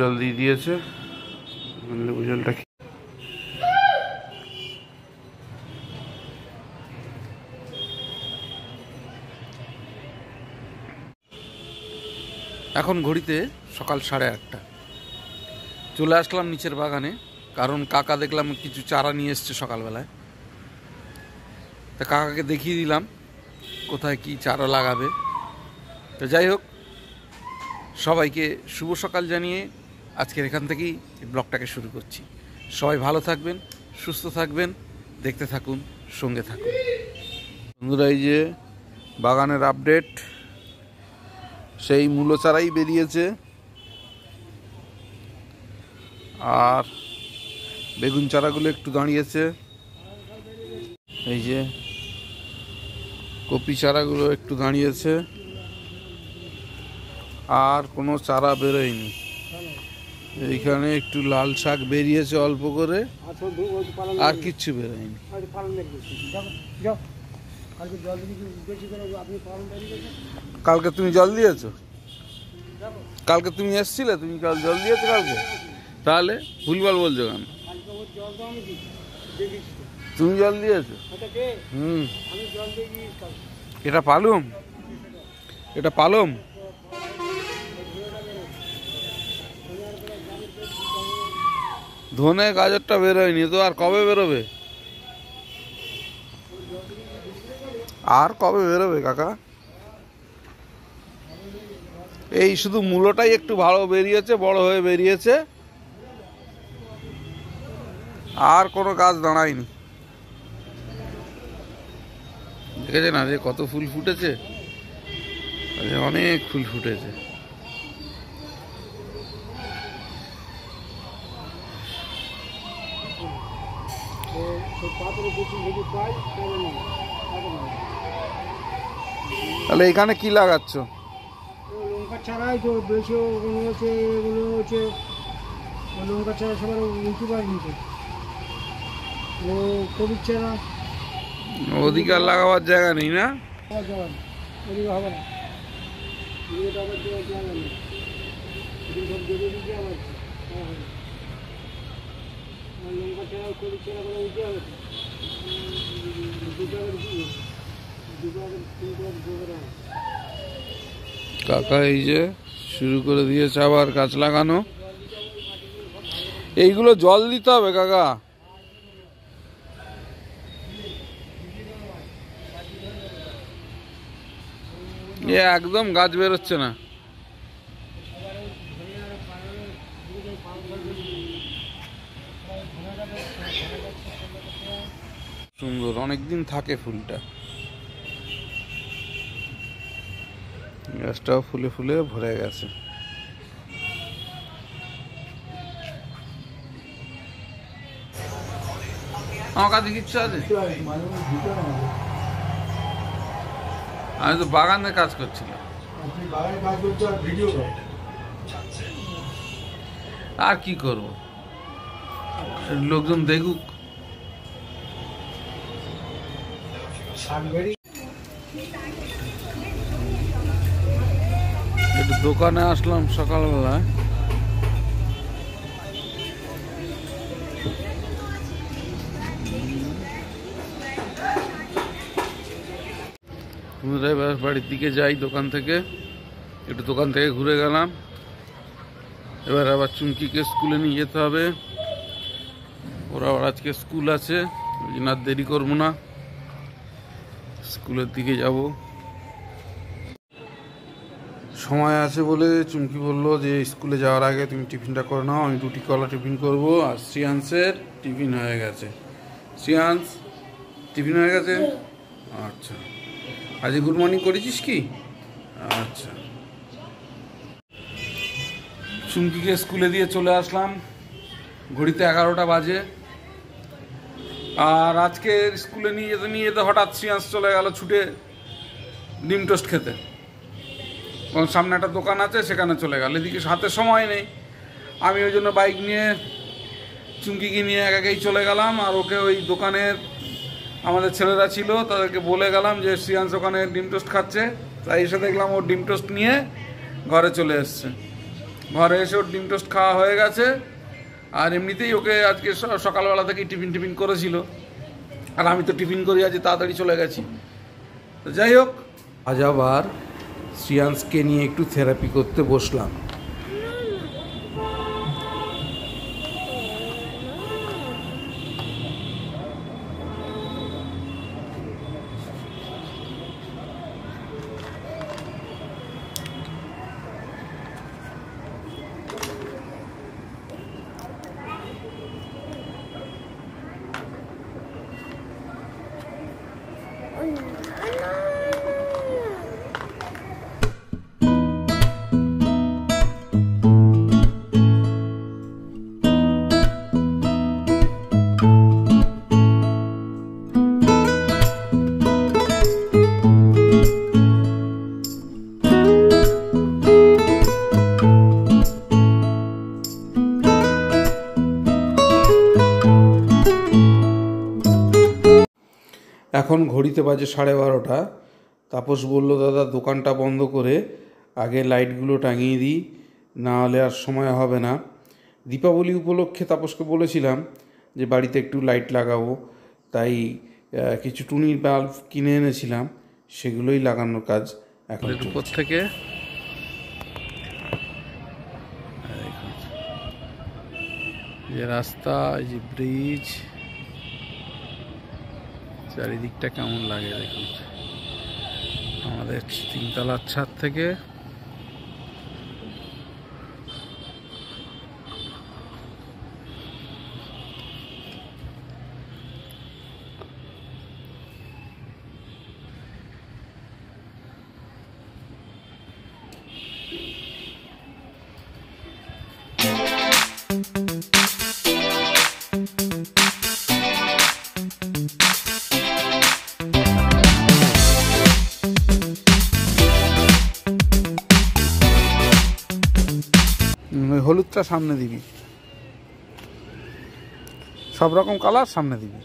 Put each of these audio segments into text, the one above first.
জল দিয়ে দিয়েছে, লেবু জলটা এখন ঘড়িতে সকাল 8:30। চলে আসলাম নিচের বাগানে, কারণ কাকা দেখলাম কিছু চারা নিয়ে এসছে সকালবেলায়। তা কাকাকে দেখিয়ে দিলাম কোথায় কি চারা লাগাবে। তো যাই হোক, সবাইকে শুভ সকাল জানিয়ে আজকের এখান থেকেই ব্লগটাকে শুরু করছি। সবাই ভালো থাকবেন, সুস্থ থাকবেন, দেখতে থাকুন, সঙ্গে থাকুন। বন্ধুরা, এই যে বাগানের আপডেট, সেই মূলো চারাই বেরিয়েছে, আর বেগুন চারাগুলো একটু দাঁড়িয়েছে। এই যে কপি চারাগুলো একটু দাঁড়িয়েছে, আর কোনো চারা বেরোয়নি। এইখানে একটু লাল শাক বেরিয়েছে অল্প করে, আর কিচ্ছু বেরোয়নি। কালকে তুমি জল দিয়েছো? কালকে তুমি এসছিলে? তুমি কাল জল দিয়েছো কালকে? তাহলে ভুলভাল বলছো কেন? তুমি জল দিয়েছো? এটা পালুম, এটা পালম। ধনে গাজরটা বেরোয়নি তো, আর কবে বেরোবে? আর কবে বেরোবে কাকা? এই শুধু মূলোটাই একটু ভালো বেরিয়েছে, বড় হয়ে বেরিয়েছে, আর কোনো গাছ দাঁড়ায়নি। দেখেছেন আরে কত ফুল ফুটেছে, অনেক ফুল ফুটেছে। তাহলে এখানে কি লাগাচ্ছ? লঙ্কা ছাড়াই তো বেশি হচ্ছে, এগুলো হচ্ছে লঙ্কা ছাড়া সবার উঁচু গাছ নিচ্ছে, ও কবির ছাড়া। ওদিকে আর লাগাবার জায়গা নেই না? ওদিকে হবে না, লঙ্কা ছাড়া কবির ছাড়া করে উঠে হবে। কাকা এই যে শুরু করে দিয়েছে আবার গাছ লাগানো। এইগুলো জল দিতে হবে কাকা। একদম গাছ বেরোচ্ছে না। সুন্দর, অনেকদিন থাকে ফুলটা। গাছটাও ফুলে ফুলে ভরে গেছে। আমার কাছে কিচ্ছু আছে? আমি তো বাগানে কাজ করছিলাম। আর কি করব, লোকজন দেখুক। একটু দোকানে আসলাম সকালবেলা। এবার বাড়ির দিকে যাই দোকান থেকে, একটু দোকান থেকে ঘুরে গেলাম। এবার আবার চুমকিকে স্কুলে নিয়ে যেতে হবে, ওরা আবার আজকে স্কুল আছে, ওই জন্য আর দেরি করবো না, স্কুলের দিকে যাব। সময় আছে বলে চুমকি বললো যে স্কুলে যাওয়ার আগে তুমি টিফিনটা করে নাও। আমি রুটি কলা টিফিন করব, আর শ্রিয়াংসের টিফিন হয়ে গেছে। শ্রিয়াংস টিফিন হয়ে গেছে? আচ্ছা, আজ গুড মর্নিং করেছিস কি? আচ্ছা। চুমকিকে স্কুলে দিয়ে চলে আসলাম, ঘড়িতে 11টা বাজে। আর আজকে স্কুলে নিয়ে যেতে হঠাৎ শ্রিয়াংস চলে গেল ছুটে ডিম টোস্ট খেতে। সামনে একটা দোকান আছে, সেখানে চলে গেল। এদিকে হাতে সময় নেই, আমি ওই জন্য বাইক নিয়ে চুমকিকে নিয়ে একাই চলে গেলাম। আর ওকে ওই দোকানের আমাদের ছেলেরা ছিল, তাদেরকে বলে গেলাম যে শ্রিয়াংস ওখানে ডিম টোস্ট খাচ্ছে, তাই এসে দেখলাম ও ডিম টোস্ট নিয়ে ঘরে চলে এসছে। ঘরে এসে ওর ডিম টোস্ট খাওয়া হয়ে গেছে। আর এমনিতেই ওকে আজকে সকালবেলা থেকেই টিফিন করেছিল, আর আমি তো টিফিন করি আজ তাড়াতাড়ি চলে গেছি। তো যাই হোক, আজ আবার শ্রিয়াংশকে নিয়ে একটু থেরাপি করতে বসলাম। এখন ঘড়িতে বাজে 12:30। তাপস বলল, দাদা দোকানটা বন্ধ করে আগে লাইটগুলো টাঙিয়ে দিই, না হলে আর সময় হবে না। দীপাবলি উপলক্ষে তাপসকে বলেছিলাম যে বাড়িতে একটু লাইট লাগাবো, তাই কিছু টুনির বাল্ব কিনে এনেছিলাম, সেগুলোই লাগানোর কাজ এখন। উপর থেকে যে রাস্তা, এই যে ব্রিজ, চারিদিকটা কেমন লাগে দেখুন। আমাদের 3 তলার ছাদ থেকে হলুদটা সামনে দিবি, সব রকম কালার সামনে দিবি।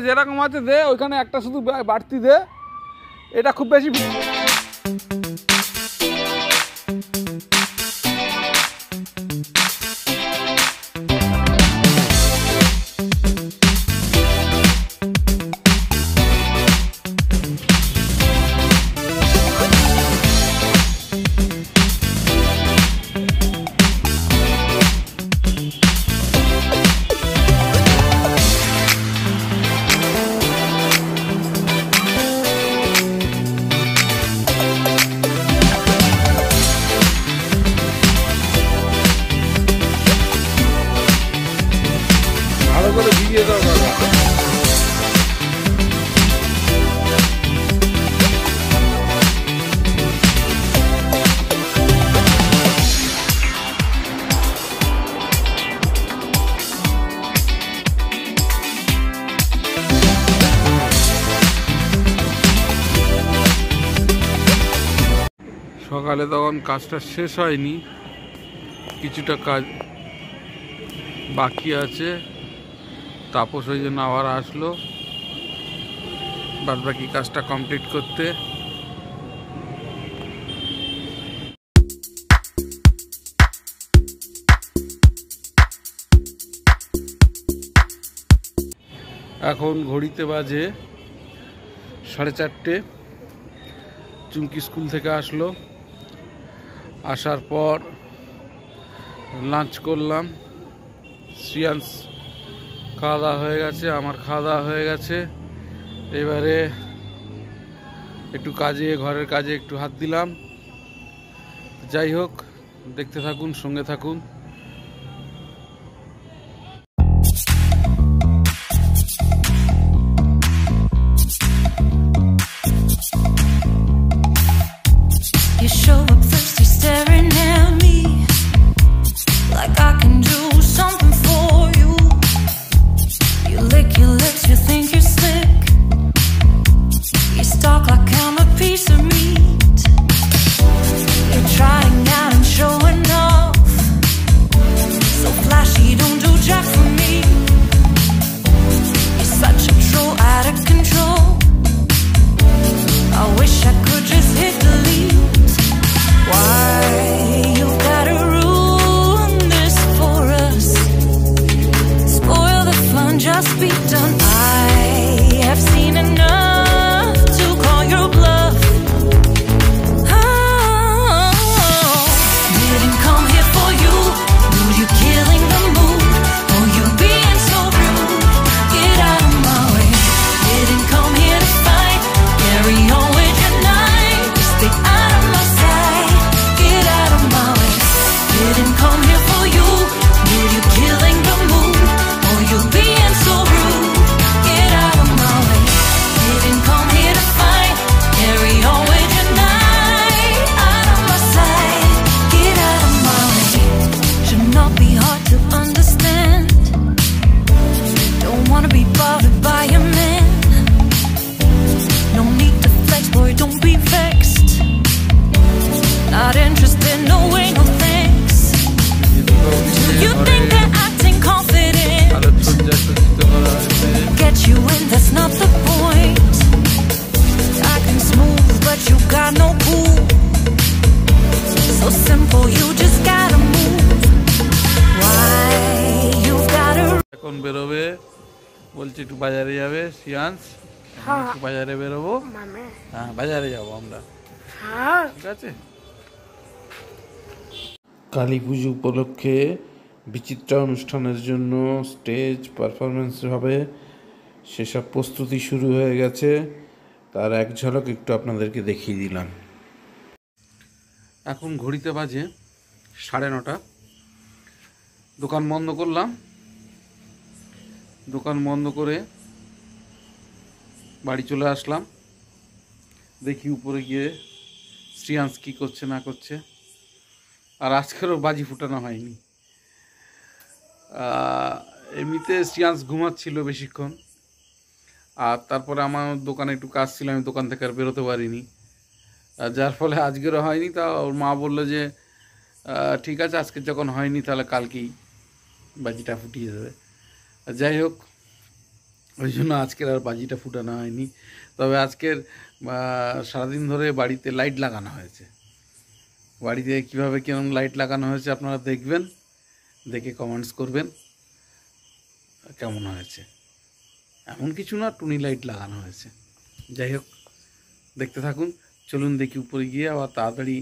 যেরকম আছে দে, ওইখানে একটা শুধু বাড়তি দে, এটা খুব বেশি। ভালো করে ভিজিয়ে দাও দাদা। সকালে তখন কাজটা শেষ হয়নি, কিছুটা কাজ বাকি আছে। তাপস ওই জন্য আবার আসলো বাদ বাকি কাজটা কমপ্লিট করতে। এখন ঘড়িতে বাজে 4:30। চুমকি স্কুল থেকে আসলো, আসার পর লাঞ্চ করলাম। শ্রিয়াংশ খাওয়া দাওয়া হয়ে গেছে, আমার খাওয়া দাওয়া হয়ে গেছে। এবারে একটু কাজে, ঘরের কাজে একটু হাত দিলাম। যাই হোক, দেখতে থাকুন, সঙ্গে থাকুন। You show up thirsty, staring at me like I can do something for you. You lick your lips, you think you're slick. You stalk like I'm a piece of meat. You're trying out and showing off, so flashy, don't do jack for me. You're such a troll, out of control. I wish I could just hit delete. Why you gotta ruin this for us? Spoil the fun, just be done. I have seen enough to call your bluff. Oh, didn't come here for you. Dude, you're killing the mood. Oh, you being so rude. Get out of my way. Didn't come here to fight. Carry on with your night. Stay out of my sight. Get out of my way. Didn't come here for you. Dude, you're killing the mood. Oh, you being so rude. Get out of my way. Didn't come here to fight. Carry on with your night. Out of my sight. Get out of my way. Should not be hard to understand. Don't wanna be bothered by a man. No need to flex, boy, don't be vexed. Not interested, no way, no thanks. Do you think that acting confident get you in? That's not the point. Acting smooth, but you got no cool. So simple, you just gotta move. Why you've gotta এখন বেরোবে, বলছি একটু বাজারে যাবে সিয়ান্স। একটু বাজারে বেরোবো। হ্যাঁ, বাজারে যাবো আমরা, ঠিক আছে? কালী পুজো উপলক্ষে বিচিত্রা অনুষ্ঠানের জন্য স্টেজ পারফরমেন্স হবে, সেসব প্রস্তুতি শুরু হয়ে গেছে। তার এক ঝলক একটু আপনাদেরকে দেখিয়ে দিলাম। এখন ঘড়িতে বাজে 9:30। দোকান বন্ধ করলাম। দোকান বন্ধ করে বাড়ি চলে আসলাম। দেখি উপরে গিয়ে শ্রিয়াংশ কী করছে না করছে। আর আজকেরও বাজি ফুটানো হয়নি। এমনিতে শ্রিয়াংশ ঘুমাচ্ছিল বেশিক্ষণ। আর তারপরে আমার দোকানে একটু কাজ ছিল, আমি দোকান থেকে আর বেরোতে পারিনি, যার ফলে আজকেরও হয়নি। তা ওর মা বললো যে ঠিক আছে, আজকে যখন হয়নি তাহলে কালকেই বাজিটা ফুটিয়ে দেবে। যাই হোক, ওই জন্য আজকের আর বাজিটা ফুটানো হয়নি। তবে আজকের সারাদিন ধরে বাড়িতে লাইট লাগানো হয়েছে। বাড়িতে কীভাবে কিরকম লাইট লাগানো হয়েছে আপনারা দেখবেন, দেখে কমেন্টস করবেন কেমন হয়েছে। এমন কিছু না, টুনি লাইট লাগানো হয়েছে। যাই হোক, দেখতে থাকুন। চলুন দেখি উপরে গিয়ে। আবার তাড়াতাড়ি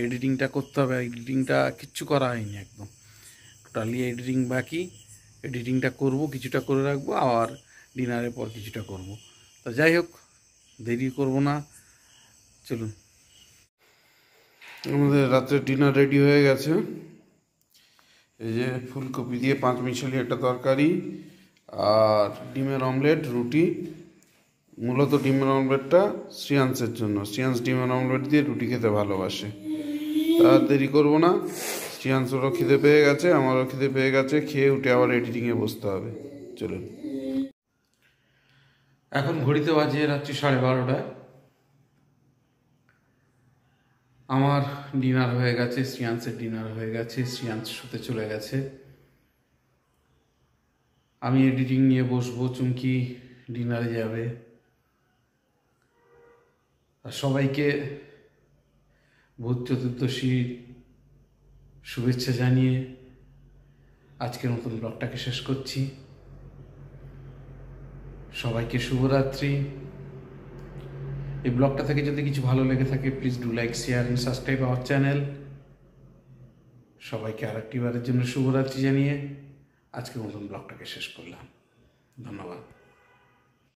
এডিটিংটা করতে হবে। এডিটিংটা কিচ্ছু করা হয়নি, একদম টোটালি এডিটিং বাকি। এডিটিংটা করব, কিছুটা করে রাখবো, আবার ডিনারের পর কিছুটা করব। তো যাই হোক, দেরি করব না, চলুন। আমাদের রাতের ডিনার রেডি হয়ে গেছে। এই যে ফুলকপি দিয়ে 5 মিশালি একটা তরকারি, আর ডিমের অমলেট, রুটি। মূলত ডিমের অমলেটটা শ্রিয়াংশের জন্য। শ্রিয়াংশ ডিমের অমলেট দিয়ে রুটি খেতে ভালোবাসে। আর দেরি করবো না, শ্রিয়াংশেরও খিদে পেয়ে গেছে, আমারও খিদে পেয়ে গেছে। খেয়ে উঠে আবার এডিটিংয়ে বসতে হবে। চলুন। এখন ঘড়িতে বাজে রাত্রি 12:30। আমার ডিনার হয়ে গেছে, শ্রিয়াংশের ডিনার হয়ে গেছে। শ্রিয়াংশ শুতে চলে গেছে। আমি এডিটিং নিয়ে বসবো, চুমকি ডিনারে যাবে। আর সবাইকে ভূত চতুর্দশীর শুভেচ্ছা জানিয়ে আজকের মতন ব্লগটাকে শেষ করছি। সবাইকে শুভরাত্রি। এই ব্লগটা থেকে যদি কিছু ভালো লেগে থাকে, please do like, share and subscribe our channel. সবাইকে আরেকটি বারের জন্য শুভরাত্রি জানিয়ে আজকের মতন ব্লগটাকে শেষ করলাম। ধন্যবাদ।